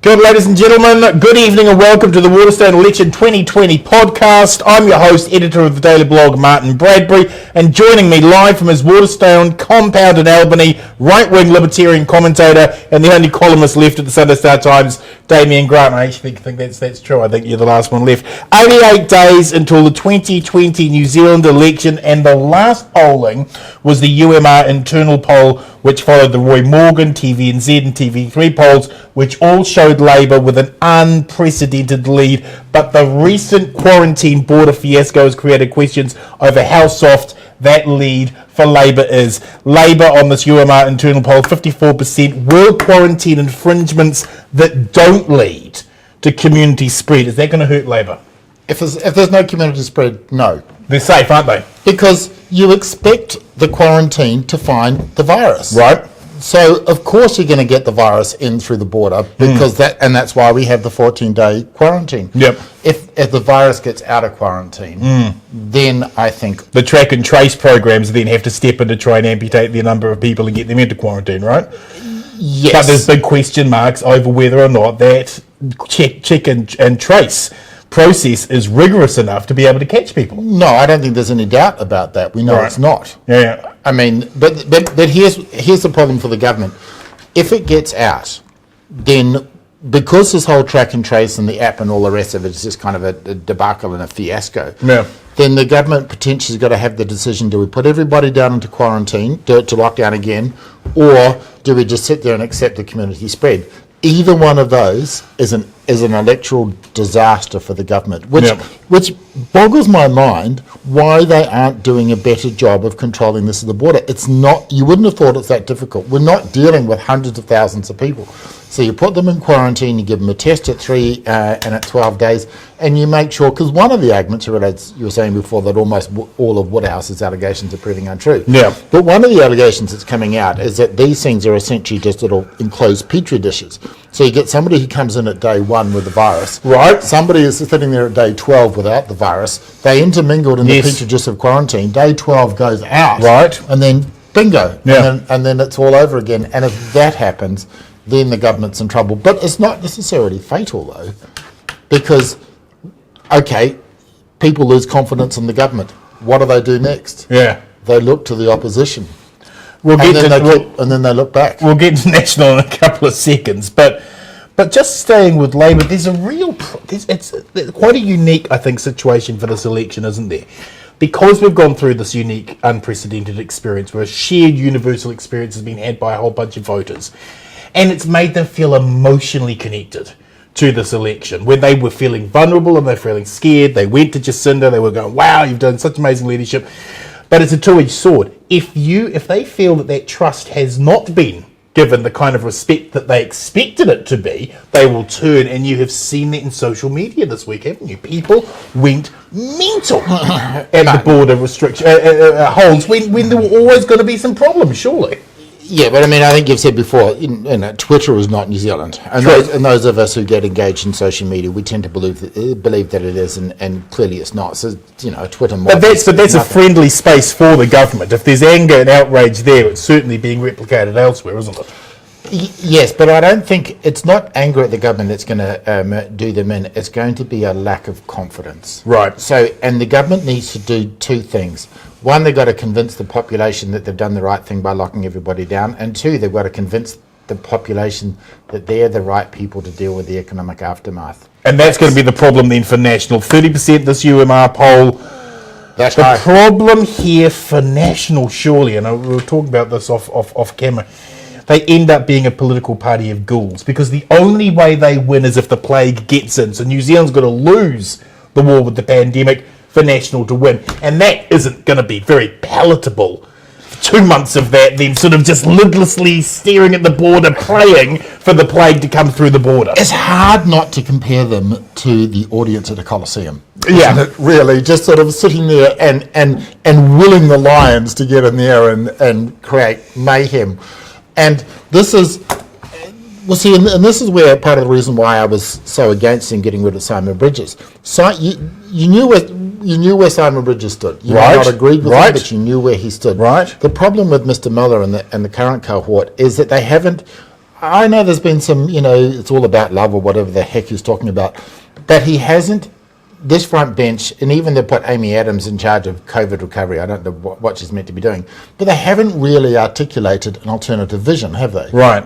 Good, ladies and gentlemen, good evening and welcome to the Waterstone Election 2020 podcast. I'm your host, editor of the daily blog, Martyn Bradbury, and joining me live from his Waterstone compound in Albany, right-wing libertarian commentator and the only columnist left at the Sunday Star Times, Damien Grant. I actually think that's true. I think you're the last one left. 88 days until the 2020 New Zealand election, and the last polling was the UMR internal poll, which followed the Roy Morgan, TVNZ and TV3 polls, which all showed Labour with an unprecedented lead. But the recent quarantine border fiasco has created questions over how soft that lead for Labour is. Labour on this UMR internal poll, 54%. Will quarantine infringements that don't lead to community spread, is that going to hurt Labour? If there's no community spread, no. They're safe, aren't they? Because you expect the quarantine to find the virus. Right. So, of course, you're going to get the virus in through the border because that's why we have the 14-day quarantine. Yep. If the virus gets out of quarantine, then I think the track and trace programs then have to step in to try and amputate the number of people and get them into quarantine, right? Yes. But there's big question marks over whether or not that check and trace process is rigorous enough to be able to catch people. No, I don't think there's any doubt about that. We know It's not. Yeah. I mean, but here's the problem for the government. If it gets out, then because this whole track and trace and the app and all the rest of it is just kind of a debacle and a fiasco, then the government potentially has got to have the decision, do we put everybody down into quarantine, do it to lockdown again, or do we just sit there and accept the community spread? Either one of those is an electoral disaster for the government, which boggles my mind why they aren't doing a better job of controlling this at the border. It's not, you wouldn't have thought it's that difficult. We're not dealing with hundreds of thousands of people. So you put them in quarantine, you give them a test at 3 and at 12 days, and you make sure, because one of the arguments you were saying before that almost all of Woodhouse's allegations are proving untrue. Yeah. But one of the allegations that's coming out is that these things are essentially just little enclosed petri dishes. So you get somebody who comes in at day 1 with the virus. Right. Somebody is sitting there at day 12 without the virus. They intermingled in the petri dish of quarantine. Day 12 goes out. Right. And then bingo. Yeah. And then it's all over again. And if that happens, then the government's in trouble. But it's not necessarily fatal, though, because, okay, people lose confidence in the government. What do they do next? Yeah. They look to the opposition. And then they look back. We'll get to national in a couple of seconds, but just staying with Labour, there's a real, it's quite a unique, I think, situation for this election, isn't there? Because we've gone through this unique, unprecedented experience where a shared universal experience has been had by a whole bunch of voters, and it's made them feel emotionally connected to this election. When they were feeling vulnerable and they were feeling scared, they went to Jacinda, they were going, wow, you've done such amazing leadership. But it's a two-edged sword. If they feel that trust has not been given the kind of respect that they expected it to be, they will turn, and you have seen that in social media this week, haven't you? People went mental at the border restriction holds when there were always going to be some problems, surely. Yeah, but I mean, I think you've said before, Twitter is not New Zealand. And those of us who get engaged in social media, we tend to believe that it is, and clearly it's not. So, Twitter might... But that's a friendly space for the government. If there's anger and outrage there, it's certainly being replicated elsewhere, isn't it? Yes, but I don't think it's not anger at the government that's going to do them in. It's going to be a lack of confidence. Right. So, and the government needs to do two things. One, they've got to convince the population that they've done the right thing by locking everybody down. And two, they've got to convince the population that they're the right people to deal with the economic aftermath. And that's going to be the problem then for National. 30% this UMR poll. That's the right. problem here for National, surely, and we were talking about this off camera, they end up being a political party of ghouls, because the only way they win is if the plague gets in. So New Zealand's got to lose the war with the pandemic for National to win, and that isn't going to be very palatable. 2 months of that, them sort of just lidlessly staring at the border, praying for the plague to come through the border. It's hard not to compare them to the audience at a Colosseum. Yeah, isn't it, really, just sort of sitting there and willing the lions to get in there and create mayhem. And this is, well, see, and this is where part of the reason why I was so against him getting rid of Simon Bridges. So you knew where Simon Bridges stood. You might not agreed with him, but you knew where he stood. Right. The problem with Mr. Muller and the current cohort is that they haven't. I know there's been some, it's all about love or whatever the heck he's talking about, but he hasn't, this front bench, and even they put Amy Adams in charge of COVID recovery, I don't know what she's meant to be doing, but they haven't really articulated an alternative vision, have they? Right.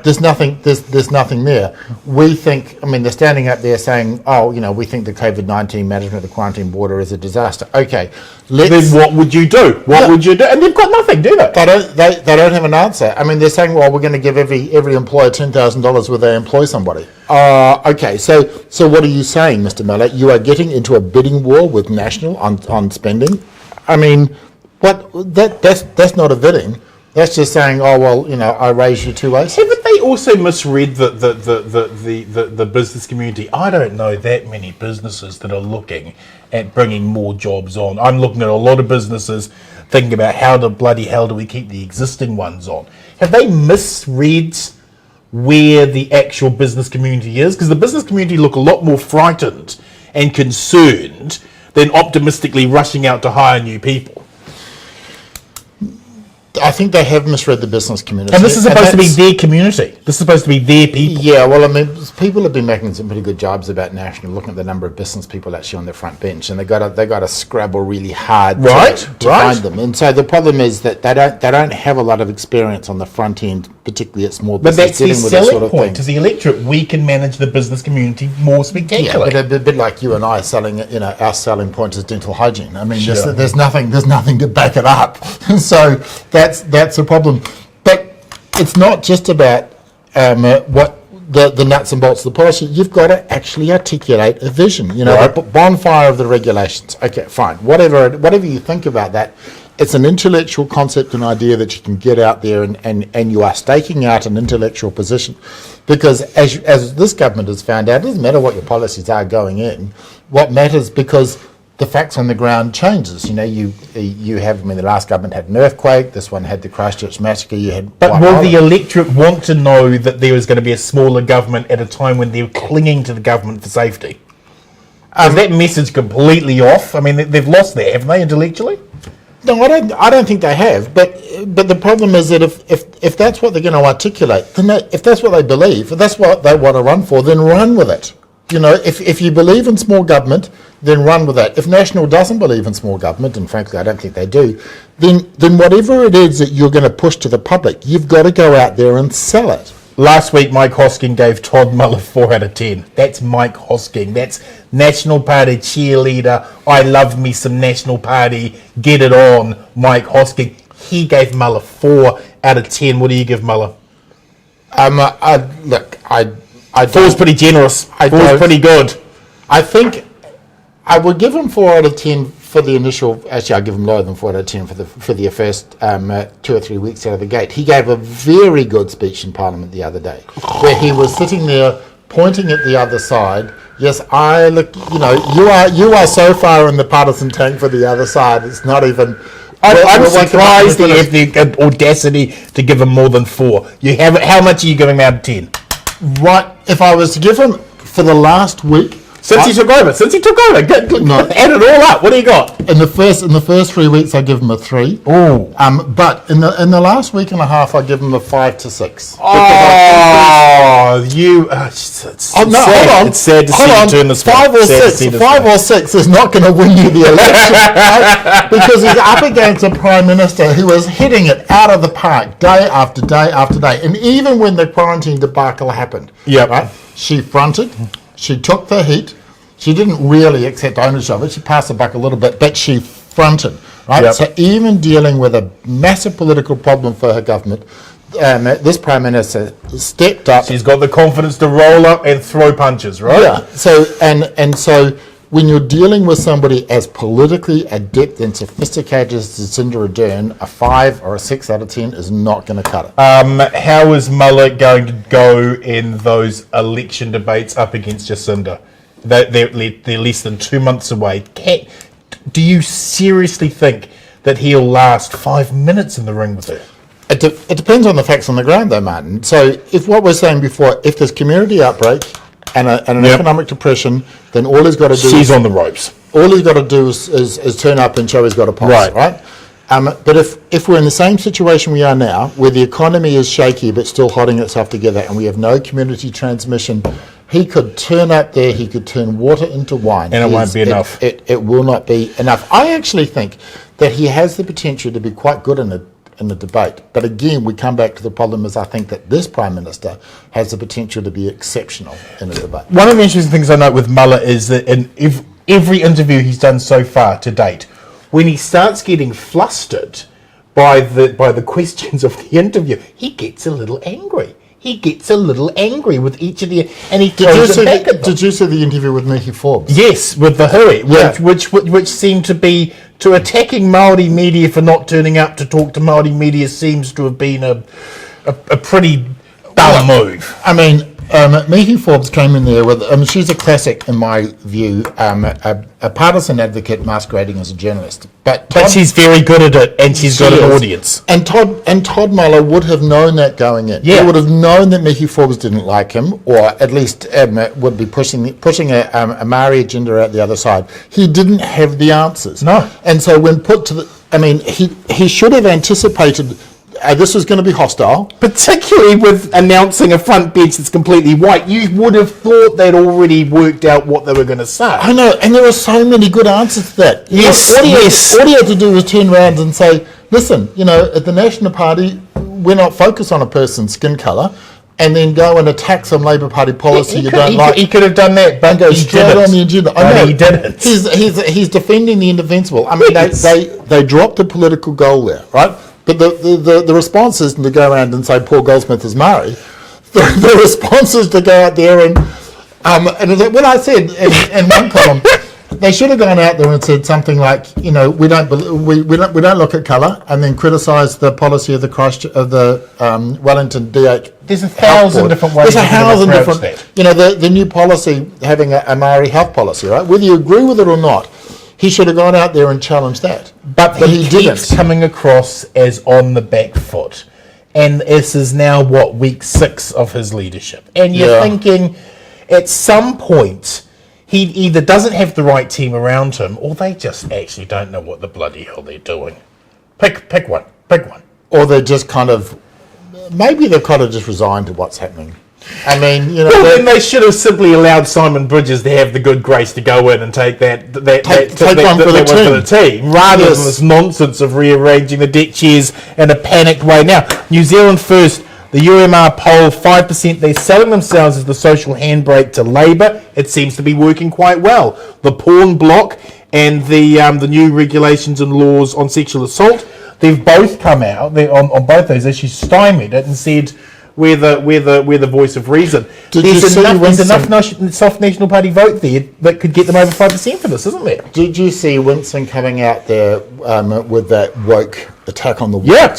There's nothing there. We think, they're standing up there saying, we think the COVID-19 management of the quarantine border is a disaster. Okay, then what would you do? What would you do? And they've got nothing, do they? They don't have an answer. They're saying, well, we're going to give every employer $10,000 where they employ somebody. Okay, so what are you saying, Mr. Miller? You are getting into a bidding war with National on spending? That's not a bidding. That's just saying, I raise you 2 ways. Haven't they also misread the business community? I don't know that many businesses that are looking at bringing more jobs on. I'm looking at a lot of businesses thinking about how the bloody hell do we keep the existing ones on. Have they misread where the actual business community is? Because the business community look a lot more frightened and concerned than optimistically rushing out to hire new people. I think they have misread the business community. And this is supposed to be their community. This is supposed to be their people. Yeah, people have been making some pretty good jobs about National, looking at the number of business people actually on their front bench, and they got to scrabble really hard to find them. And so the problem is that they don't have a lot of experience on the front end, particularly at small business. But that's dealing the with selling sort of point to the electorate. We can manage the business community more spectacularly. Yeah, but a bit like you and I selling, our selling point is dental hygiene. There's nothing to back it up. So that's a problem. But it's not just about what the nuts and bolts of the policy. You've got to actually articulate a vision. The bonfire of the regulations. Okay, fine. Whatever you think about that, it's an intellectual concept and idea that you can get out there and you are staking out an intellectual position. Because as this government has found out, it doesn't matter what your policies are going in. What matters, because the facts on the ground changes. You have, the last government had an earthquake, this one had the Christchurch massacre, you had... But will the electorate want to know that there is going to be a smaller government at a time when they're clinging to the government for safety? Is that message completely off? They've lost that, haven't they, intellectually? No, I don't think they have. But the problem is that if that's what they're going to articulate, then if that's what they believe, if that's what they want to run for, then run with it. If you believe in small government, then run with that. If National doesn't believe in small government, and frankly I don't think they do, then whatever it is that you're going to push to the public, you've got to go out there and sell it. Last week, Mike Hosking gave Todd Muller 4 out of 10. That's Mike Hosking. That's National Party cheerleader. I love me some National Party. Get it on, Mike Hosking. He gave Muller 4 out of 10. What do you give Muller? Four's pretty generous. Four's pretty good. I think I would give him 4 out of 10 for the initial. Actually, I'll give him lower than 4 out of 10 for the first 2 or 3 weeks out of the gate. He gave a very good speech in Parliament the other day, where he was sitting there pointing at the other side. Yes, you are so far in the partisan tank for the other side. It's not even. I'm surprised that you have the audacity to give him more than 4. How much are you giving him out of 10? Right, if I was to give him for the last week, since he took over, add it all up. What do you got? In the first 3 weeks, I give him a 3. Oh, but in the last week and a half, I give him a 5 to 6. Oh, you! It's hold on. It's sad to see you turn this way. 5 or 6 is not going to win you the election, right? Because he's up against a prime minister who is hitting it out of the park day after day after day. And even when the quarantine debacle happened, right, she fronted, she took the heat. She didn't really accept ownership of it. She passed the buck a little bit, but she fronted, right? Yep. So even dealing with a massive political problem for her government, this Prime Minister stepped up. She's got the confidence to roll up and throw punches, right? Yeah. So so when you're dealing with somebody as politically adept and sophisticated as Jacinda Ardern, a 5 or a 6 out of 10 is not going to cut it. How is Muller going to go in those election debates up against Jacinda? They're less than 2 months away. Do you seriously think that he'll last 5 minutes in the ring with her? It depends on the facts on the ground, though, Martin. So if what we're saying before, if there's community outbreak and an economic depression, then all he's got to do she's on the ropes. All he's got to do is turn up and show he's got a pulse, right? But if we're in the same situation we are now, where the economy is shaky but still holding itself together, and we have no community transmission, he could turn up there, he could turn water into wine. And it won't be enough. It will not be enough. I actually think that he has the potential to be quite good in the debate. But again, we come back to the problem is I think that this Prime Minister has the potential to be exceptional in a debate. One of the interesting things I note with Muller is that in every interview he's done so far to date, when he starts getting flustered by the questions of the interview, he gets a little angry. He gets a little angry with each of the, and he throws it back at them. Did you see the interview with Mickey Forbes? Yes, with the hui, which seemed to be to attacking Māori media for not turning up to talk to Māori media seems to have been a pretty dumb move. I mean, Mickey Forbes came in there with, she's a classic in my view, a partisan advocate masquerading as a journalist. But she's very good at it, and she's got an audience. And Todd Muller would have known that going in. Yeah. He would have known that Mickey Forbes didn't like him, or at least would be pushing a Maori agenda out the other side. He didn't have the answers. No. And so when put to the, he should have anticipated this was going to be hostile. Particularly with announcing a front bench that's completely white. You would have thought they'd already worked out what they were going to say. I know, and there were so many good answers to that. Yes, All he had to do was turn around and say, listen, at the National Party, we're not focused on a person's skin colour, and then go and attack some Labour Party policy you don't like. He could have done that, but go straight on the agenda. I know, he didn't. He's defending the indefensible. I mean, they dropped the political goal there, right? But the response isn't to go around and say Paul Goldsmith is Maori. The response is to go out there and when I said in one column, they should have gone out there and said something like, we don't look at colour, and then criticise the policy of the Wellington DH. There's 1,000 different ways. There's 1,000 different. The new policy having a Maori health policy, right? Whether you agree with it or not, he should have gone out there and challenged that. But he keeps coming across as on the back foot. And this is now, week 6 of his leadership. And you're thinking, at some point, he either doesn't have the right team around him, or they just actually don't know what the bloody hell they're doing. Pick one. Or they're just maybe they're just resigned to what's happening. I mean, then they should have simply allowed Simon Bridges to have the good grace to go in and take that one for the team, rather than this nonsense of rearranging the deck chairs in a panicked way. Now, New Zealand First, the UMR poll, 5%. They're selling themselves as the social handbrake to Labour. It seems to be working quite well. The porn block and the new regulations and laws on sexual assault, they've both come out on both those issues, stymied it and said, we're the voice of reason. There's enough soft National Party vote there that could get them over 5% for this, isn't there? Did you see Winston coming out there with that woke attack on the woke? Yeah.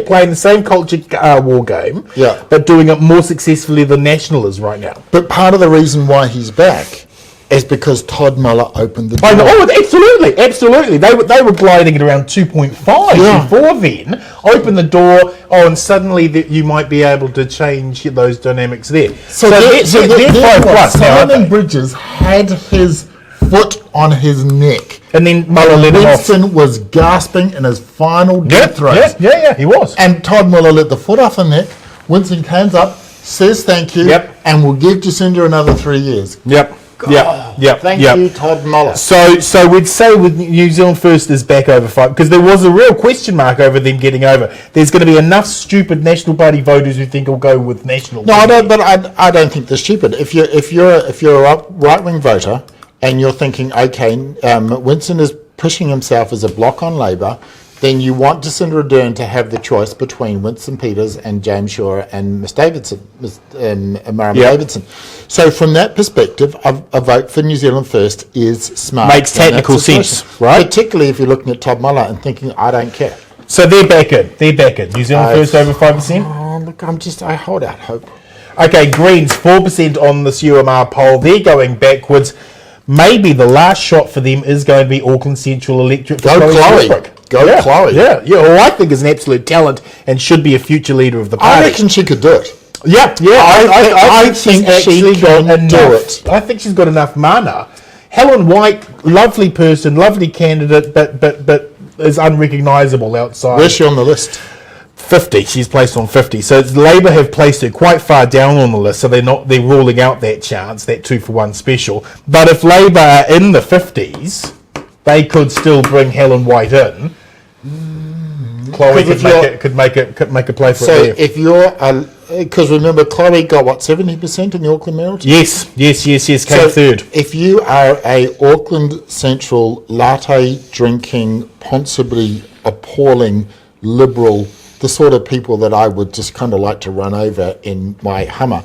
Playing the same culture war game, but doing it more successfully than National is right now. But part of the reason why he's back is because Todd Muller opened the door. Absolutely. They were gliding at around 2.5 before then. Open the door, and suddenly you might be able to change those dynamics there. So they're 5+. Simon Bridges had his foot on his neck. And then Muller let him off. Winston was gasping in his final death throes. Yeah, he was. And Todd Muller let the foot off the neck. Winston comes up, says thank you, and will give Jacinda another 3 years. Thank you, Todd Muller. So we'd say with New Zealand First is back over 5, because there was a real question mark over them getting over. There's going to be enough stupid National Party voters who think will go with National. No, I don't think they're stupid. If you're a right wing voter and you're thinking, okay, Winston is pushing himself as a block on Labour, then you want Jacinda Ardern to have the choice between Winston Peters and James Shaw and Miss Davidson, Miriam Davidson. So from that perspective, a vote for New Zealand First is smart. Makes technical sense, right? Particularly if you're looking at Todd Muller and thinking, I don't care. So they're back in. New Zealand First over 5%? Oh, look, I hold out hope. Okay, Greens, 4% on this UMR poll. They're going backwards. Maybe the last shot for them is going to be Auckland Central electorate. Go Chloe. Go Chloe. Yeah, who I think is an absolute talent and should be a future leader of the party. I reckon she could do it. I think she can do it. I think she's got enough mana. Helen White, lovely person, lovely candidate, but is unrecognisable outside. Where's she on the list? 50. She's placed on 50. So Labour have placed her quite far down on the list, so they're ruling out that chance, that 2-for-1 special. But if Labour are in the 50s, they could still bring Helen White in. Chloe could make a play for it. So if you're, because remember, Chloe got what, 70% in the Auckland mayoral? Yes, came third. If you are a Auckland Central latte drinking, possibly appalling liberal, the sort of people that I would just kind of like to run over in my Hummer,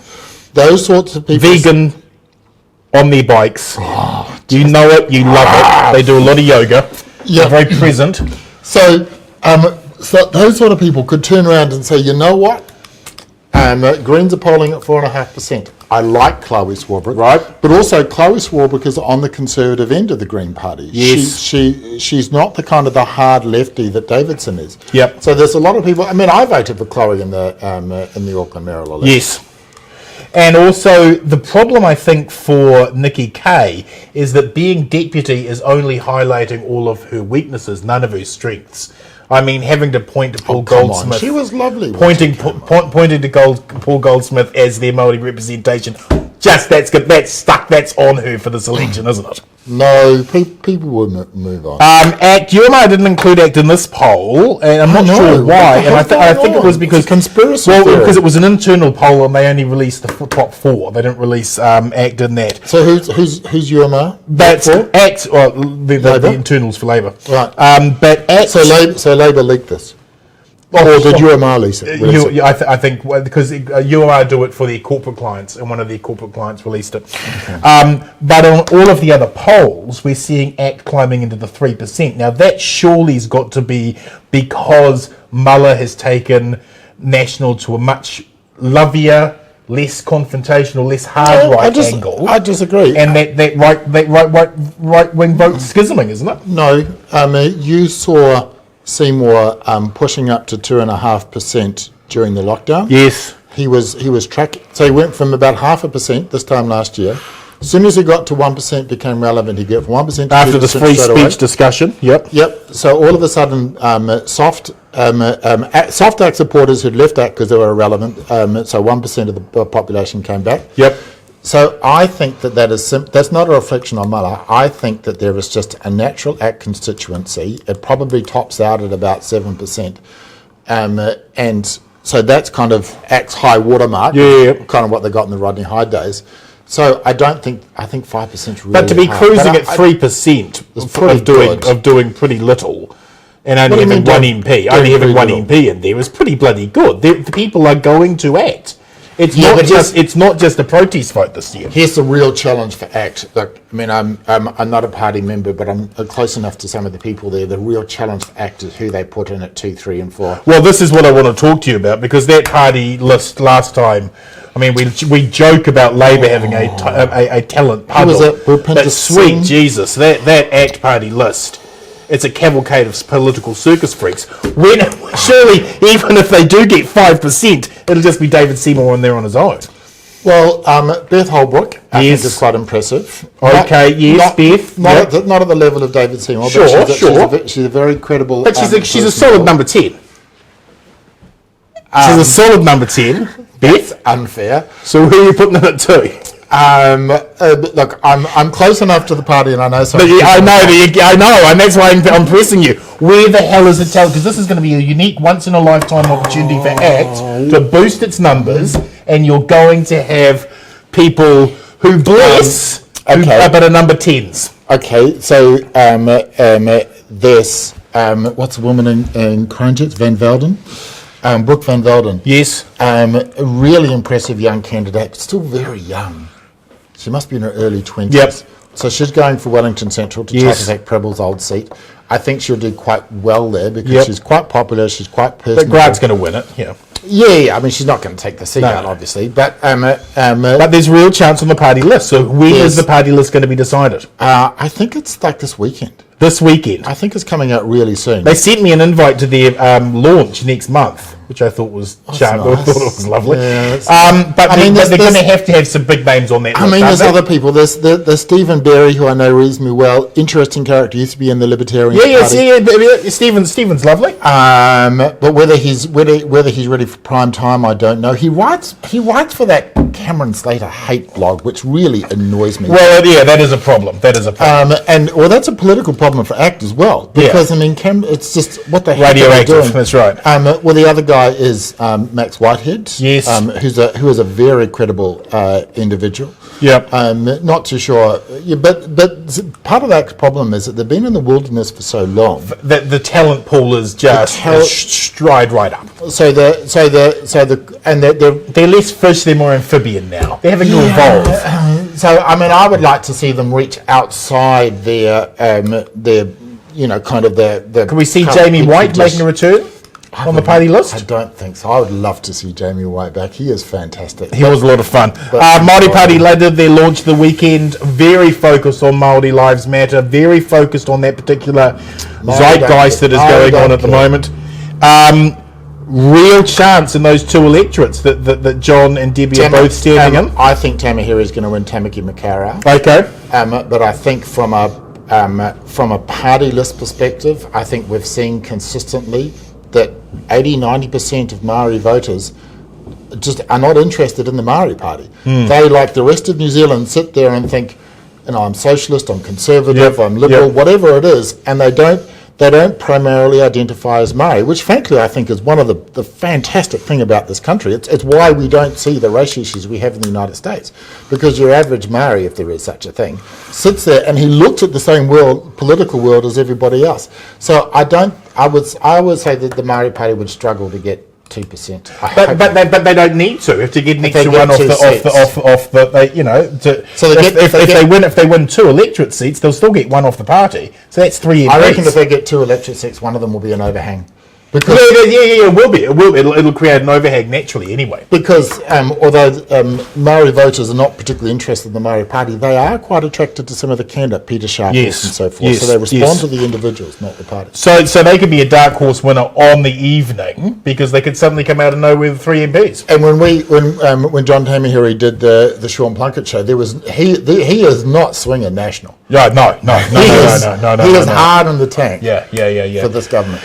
those sorts of people. Vegan on their bikes. You know it, you love it. They do a lot of yoga. Yeah. They're very present. So those sort of people could turn around and say, you know what? Greens are polling at 4.5%. I like Chloe Swarbrick, right? But also Chloe Swarbrick is on the Conservative end of the Green Party. Yes, she's not the kind of the hard lefty that Davidson is. Yep. So there's a lot of people. I mean, I voted for Chloe in the Auckland mayoral election. Yes. And also, the problem, I think, for Nikki Kay is that being deputy is only highlighting all of her weaknesses, none of her strengths. I mean, having to point to Paul Goldsmith. She was lovely. Pointing to Paul Goldsmith as their Māori representation. Just that's good. That's stuck. That's on her for this election, isn't it? No, people will move on. ACT, UMR didn't include ACT in this poll, and I'm not sure why. And I think it was because conspiracy. Well, because it was an internal poll, and they only released the top 4. They didn't release ACT in that. So who's UMR? That's ACT. Well, the internals for Labour. Right. But ACT. So Labour leaked this. Or did UMR release it? I think because UMR do it for their corporate clients, and one of their corporate clients released it. Okay. But on all of the other polls, we're seeing ACT climbing into the 3%. Now, that surely's got to be because Muller has taken National to a much lovelier, less confrontational, less hard angle. I disagree. And that right wing vote schisming, isn't it? No, you saw Seymour pushing up to 2.5% during the lockdown. Yes, he was tracking. So he went from about 0.5% this time last year. As soon as he got to 1%, became relevant. He got from 1% to after this free speech discussion. Yep. So all of a sudden, soft ACT supporters who'd left ACT because they were irrelevant. So 1% of the population came back. Yep. So I think that's not a reflection on Muller. I think that there is just a natural ACT constituency. It probably tops out at about 7%. And so that's kind of ACT's high watermark, kind of what they got in the Rodney Hyde days. So I think 5% really But to be high. cruising at 3% of doing pretty little and only having one MP, in there is pretty bloody good. The people are going to ACT. It's not just a protest vote this year. Here's the real challenge for ACT. Look, I mean, I'm not a party member, but I'm close enough to some of the people there. The real challenge for ACT is who they put in at 2, 3, and 4. Well, this is what I want to talk to you about, because that party list last time, I mean, we joke about Labour having a talent puddle, but sweet Jesus, that ACT party list. It's a cavalcade of political circus freaks. Surely, even if they do get 5%, it'll just be David Seymour in there on his own. Well, Beth Holbrook, I think is quite impressive. Okay, Beth. Not at the level of David Seymour, but she's a very credible. But she's a solid number 10. She's a solid number 10. Beth? That's unfair. So who are you putting in at 2? Look, I'm close enough to the party, and I know something. I know, and that's why I'm pressing you. Where the hell is it telling? Because this is going to be a unique, once-in-a-lifetime opportunity for ACT to boost its numbers, and you're going to have people who bless, but are number 10s. Okay, so there's what's the woman in Cronjitz? Van Velden? Brooke Van Velden. Yes. A really impressive young candidate, but still very young. She must be in her early 20s. Yep. So she's going for Wellington Central to try to take Prebble's old seat. I think she'll do quite well there because she's quite popular, she's quite personable. But Grant's going to win it, Yeah, I mean, she's not going to take the seat out, obviously. But there's real chance on the party list. So when is the party list going to be decided? I think it's like this weekend. this weekend. I think it's coming out really soon. They sent me an invite to their launch next month, which I thought was sharp. nice. I thought it was lovely. Yeah, but they're going to there's- have to have some big names on that. I mean, there's other people. There's Stephen Berry, who I know reasonably well. Interesting character. Used to be in the Libertarian Party. Yeah. Stephen's lovely. But whether he's ready for prime time, I don't know. He writes for that Cameron Slater hate blog, which really annoys me. Well, yeah, that is a problem. That's a political problem for ACT as well, because I mean, it's just what the heck are they Radioactive. doing? That's right. Well, the other guy is Max Whitehead. Yes. Who is a very credible individual. Yep. Not too sure. Yeah, but part of that problem is that they've been in the wilderness for so long. The talent pool is just stride right up. They're less fish, they're more amphibian now. They're having to evolve. So I mean, I would like to see them reach outside their kind of their. Can we see Jamie White making a return on the party list? I don't think so. I would love to see Jamie White back. He is fantastic. He was a lot of fun. Māori Party did their launch the weekend, very focused on Māori Lives Matter, very focused on that particular zeitgeist that is going on at the moment. Real chance in those two electorates that John and Debbie are both standing in. I think Tamahiri is going to win Tamaki Makaurau. Okay. But I think from a party list perspective, I think we've seen consistently that 80-90% of Māori voters just are not interested in the Māori Party. They, like the rest of New Zealand, sit there and think, I'm socialist, I'm conservative, I'm liberal, whatever it is, and they don't primarily identify as Māori, which frankly I think is one of the fantastic thing about this country. It's why we don't see the racial issues we have in the United States, because your average Māori, if there is such a thing, sits there and he looks at the same political world as everybody else. So I would say that the Māori Party would struggle to get 2%. But they don't need to. If to get an extra one if they win 2 electorate seats, they'll still get one off the party. So that's 3 MPs. I reckon if they get 2 electorate seats, one of them will be an overhang. Because it will be. It'll create an overhang naturally anyway. Because although Māori voters are not particularly interested in the Māori Party, they are quite attracted to some of the candidate, Peter Sharp and so forth. Yes, so they respond to the individuals, not the party. So they could be a dark horse winner on the evening because they could suddenly come out of nowhere with 3 MPs. And when John Tamahiri did the Sean Plunkett show, he is not swinging national. No. He is hard in the tank. Yeah. For this government.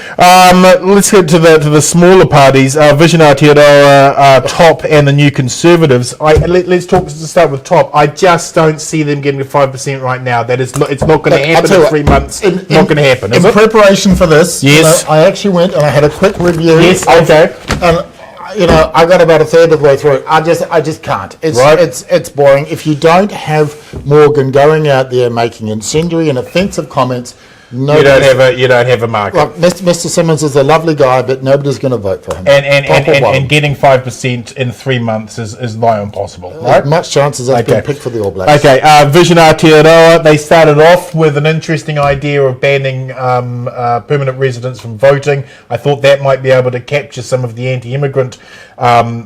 Let's get to the smaller parties. Vision Aotearoa, Top, and the New Conservatives. Let's start with Top. I just don't see them getting to 5% right now. It's not going to happen in 3 months. Not going to happen. In preparation for this, yes, I actually went and I had a quick review. Yes, okay. And I got about a third of the way through. I just can't. It's boring. If you don't have Morgan going out there making incendiary and offensive comments, you don't have a market. Look, Mr. Simmons is a lovely guy, but nobody's going to vote for him. And getting 5% in 3 months is nigh impossible. Right? Much chances of being picked for the All Blacks. Okay, Vision Aotearoa, they started off with an interesting idea of banning permanent residents from voting. I thought that might be able to capture some of the anti-immigrant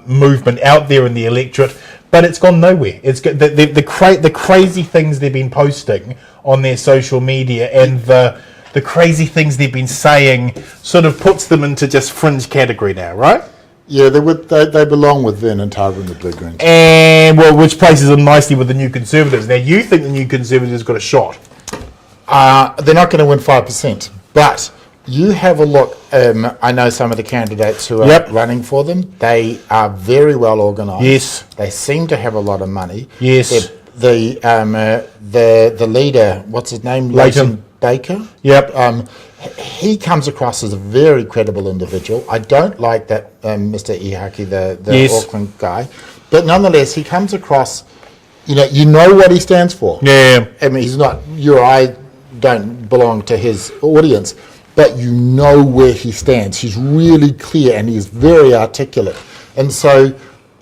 movement out there in the electorate. But it's gone nowhere. It's the crazy things they've been posting on their social media and the crazy things they've been saying sort of puts them into just fringe category now, right? Yeah, they belong with Vernon Tarver and the Blue Greens. And which places them nicely with the New Conservatives. Now you think the New Conservatives got a shot? They're not going to win 5%, but you have a look. I know some of the candidates who are running for them. They are very well organised. Yes. They seem to have a lot of money. Yes. The leader, what's his name? Leighton Baker. Yep. He comes across as a very credible individual. I don't like that Mr. Ihaki, the Auckland guy, but nonetheless, he comes across. You know what he stands for. Yeah. I mean, he's not. You or I don't belong to his audience, but you know where he stands. He's really clear and he's very articulate. And so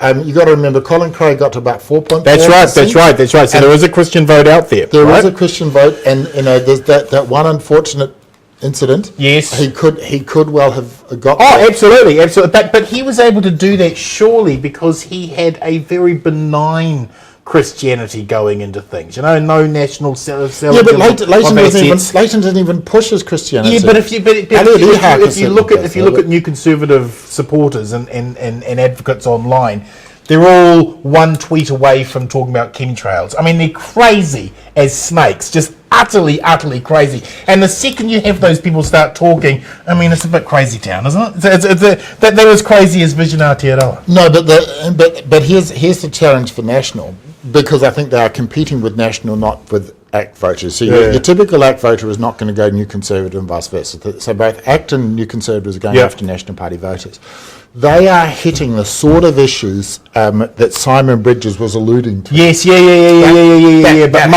you got to remember, Colin Craig got to about 4.4%. That's right. So there is a Christian vote out there. There is a Christian vote, and there's that one unfortunate incident. Yes, he could well have got. Oh, absolutely. But he was able to do that surely because he had a very benign Christianity going into things. You know, no national Yeah, but Leighton didn't even push his Christianity. Yeah, but if you look at New Conservative supporters and advocates online, they're all one tweet away from talking about chemtrails. I mean, they're crazy as snakes, just utterly crazy. And the second you have those people start talking, I mean, it's a bit crazy town, isn't it? They're as crazy as Vision Aotearoa. No, but here's the challenge for National, because I think they are competing with National, not with ACT voters. So your typical ACT voter is not going to go New Conservative and vice versa. So both ACT and New Conservatives are going after National Party voters. They are hitting the sort of issues that Simon Bridges was alluding to. Yes, yeah. But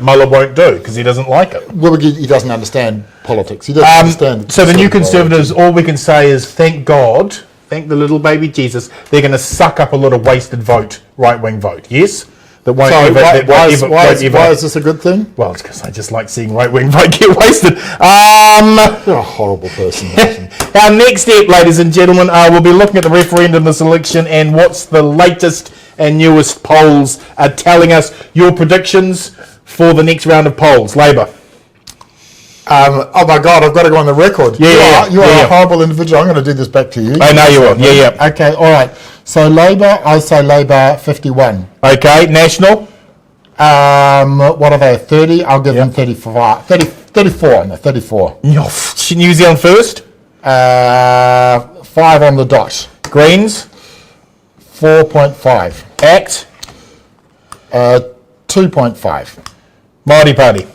Muller won't do because he doesn't like it. Well, he doesn't understand politics. He doesn't understand. So the New Conservatives, all we can say is thank God, thank the little baby Jesus, they're going to suck up a lot of wasted right-wing vote. Yes. Why is this a good thing? Well, it's because I just like seeing right-wing vote get wasted. You're a horrible person. Our next step, ladies and gentlemen, we'll be looking at the referendum this election and what's the latest and newest polls are telling us. Your predictions for the next round of polls. Labor. Oh my God, I've got to go on the record. You are a horrible individual. I'm going to do this back to you. I know you will. Yeah. Okay, all right. So Labor, I say Labor 51. Okay, National. What are they? 30? I'll give them 34. 34. New Zealand First. 5 on the dot. Greens. 4.5. ACT. 2.5. Māori Party.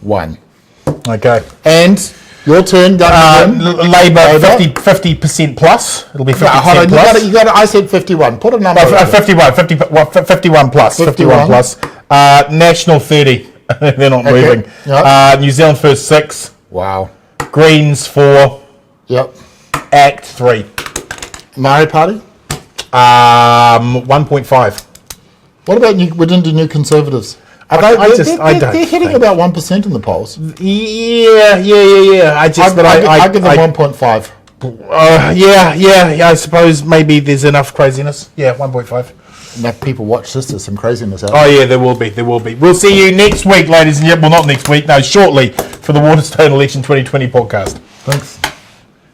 1. Okay. And your turn. Labor 50% plus. It'll be 50% plus. You got I said 51. Put a number. 51 plus. 51 plus. National 30. They're not moving. Yep. New Zealand First 6. Wow. Greens 4. Yep. ACT 3. Māori Party. 1.5. What about within the New Conservatives? They're hitting about 1% in the polls. Yeah. I give them 1.5. I suppose maybe there's enough craziness. Yeah, 1.5. Enough people watch this. There's some craziness out there. Oh yeah, there will be. We'll see you next week, ladies and gentlemen. Well, not next week. No, shortly for the Waterstone Election 2020 podcast. Thanks.